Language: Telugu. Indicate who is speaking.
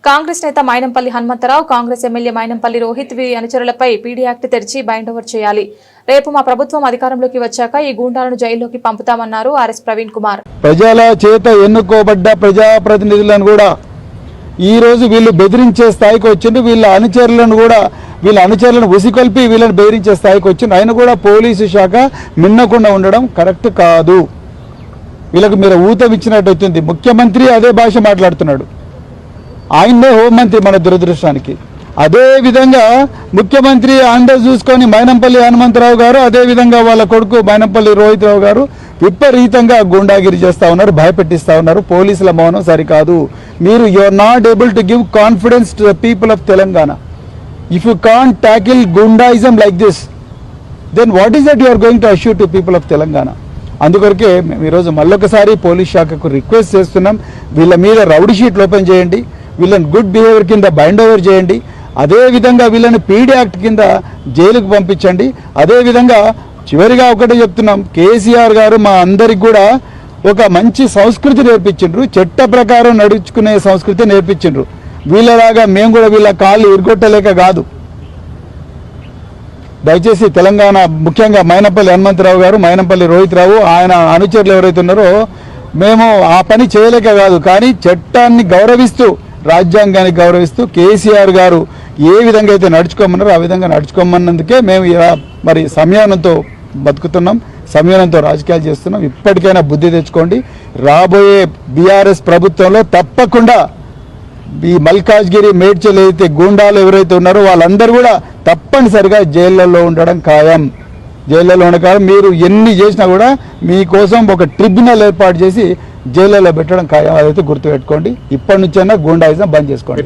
Speaker 1: కాంగ్రెస్ నేత మైనంపల్లి హనుమంతరావు, కాంగ్రెస్ ఎమ్మెల్యే మైనంపల్లి రోహిత్ వీరి అనుచరులపై పీడీ యాక్ట్ తెరిచి బైండ్ ఓవర్ చేయాలి. రేపు మా ప్రభుత్వం అధికారంలోకి వచ్చాక ఈ గూండాలను జైల్లోకి పంపుతామన్నారు ఆర్ఎస్ ప్రవీణ్ కుమార్.
Speaker 2: ప్రజల చేత ఎన్నుకోబడ్డ ప్రజాప్రతినిధులను కూడా ఈ రోజు వీళ్ళు బెదిరించే స్థాయికి వచ్చిండు. వీళ్ళ అనుచరులను ఉసికొల్పి వీళ్ళని బెదిరించే స్థాయికి వచ్చిండు. ఆయన కూడా పోలీసు శాఖ మిన్నకుండా ఉండడం కరెక్ట్ కాదు. వీళ్ళకు మీరు ఊతం ఇచ్చినట్టు అవుతుంది. ముఖ్యమంత్రి అదే భాష మాట్లాడుతున్నాడు. ఆయనే హోంమంత్రి మన దురదృష్టానికి. అదేవిధంగా ముఖ్యమంత్రి అండ చూసుకొని మైనంపల్లి హనుమంతరావు గారు, అదేవిధంగా వాళ్ళ కొడుకు మైనంపల్లి రోహిత్ రావు గారు విపరీతంగా గుండాగిరి చేస్తూ ఉన్నారు, భయపెట్టిస్తూ ఉన్నారు. పోలీసుల మౌనం సరికాదు. మీరు are not able to give confidence to the people of Telangana. If you can't tackle goondaism like this, then what is that you are going to assure to people of Telangana? అందుకొరకే మేము ఈరోజు మళ్ళొకసారి పోలీస్ శాఖకు రిక్వెస్ట్ చేస్తున్నాం. వీళ్ళ మీద రౌడీ షీట్లు ఓపెన్ చేయండి, వీళ్ళని గుడ్ బిహేవియర్ కింద బైండ్ ఓవర్ చేయండి, అదేవిధంగా వీళ్ళని పీడీ యాక్ట్ కింద జైలుకు పంపించండి. అదేవిధంగా చివరిగా ఒకటే చెప్తున్నాం, కేసీఆర్ గారు మా అందరికి కూడా ఒక మంచి సంస్కృతి నేర్పించిండ్రు, చట్ట ప్రకారం నడుచుకునే సంస్కృతి నేర్పించిండ్రు. వీళ్ళలాగా మేము కూడా వీళ్ళ కాళ్ళు ఇరుగొట్టలేక కాదు. దయచేసి తెలంగాణ ముఖ్యంగా మైనంపల్లి హనుమంతరావు గారు, మైనంపల్లి రోహిత్ రావు, ఆయన అనుచరులు ఎవరైతే ఉన్నారో మేము ఆ పని చేయలేక కాదు, కానీ చట్టాన్ని గౌరవిస్తూ, రాజ్యాంగాన్ని గౌరవిస్తూ కేసీఆర్ గారు ఏ విధంగా అయితే నడుచుకోమన్నారో ఆ విధంగా నడుచుకోమన్నందుకే మేము ఇలా మరి సంయమనంతో బతుకుతున్నాం, సంయమనంతో రాజకీయాలు చేస్తున్నాం. ఇప్పటికైనా బుద్ధి తెచ్చుకోండి. రాబోయే బీఆర్ఎస్ ప్రభుత్వంలో తప్పకుండా ఈ మల్కాజ్గిరి, మేడ్చల్ అయితే గూండాలు ఎవరైతే ఉన్నారో వాళ్ళందరూ కూడా తప్పనిసరిగా జైళ్లలో ఉండడం ఖాయం. జైళ్లలో ఉండడం మీరు ఎన్ని చేసినా కూడా మీకోసం ఒక ట్రిబ్యునల్ ఏర్పాటు చేసి జైళ్లలో పెట్టడం ఖాయం. అదైతే గుర్తుపెట్టుకోండి. ఇప్పటి నుంచైనా గూండాయిజం బంద్ చేసుకోండి.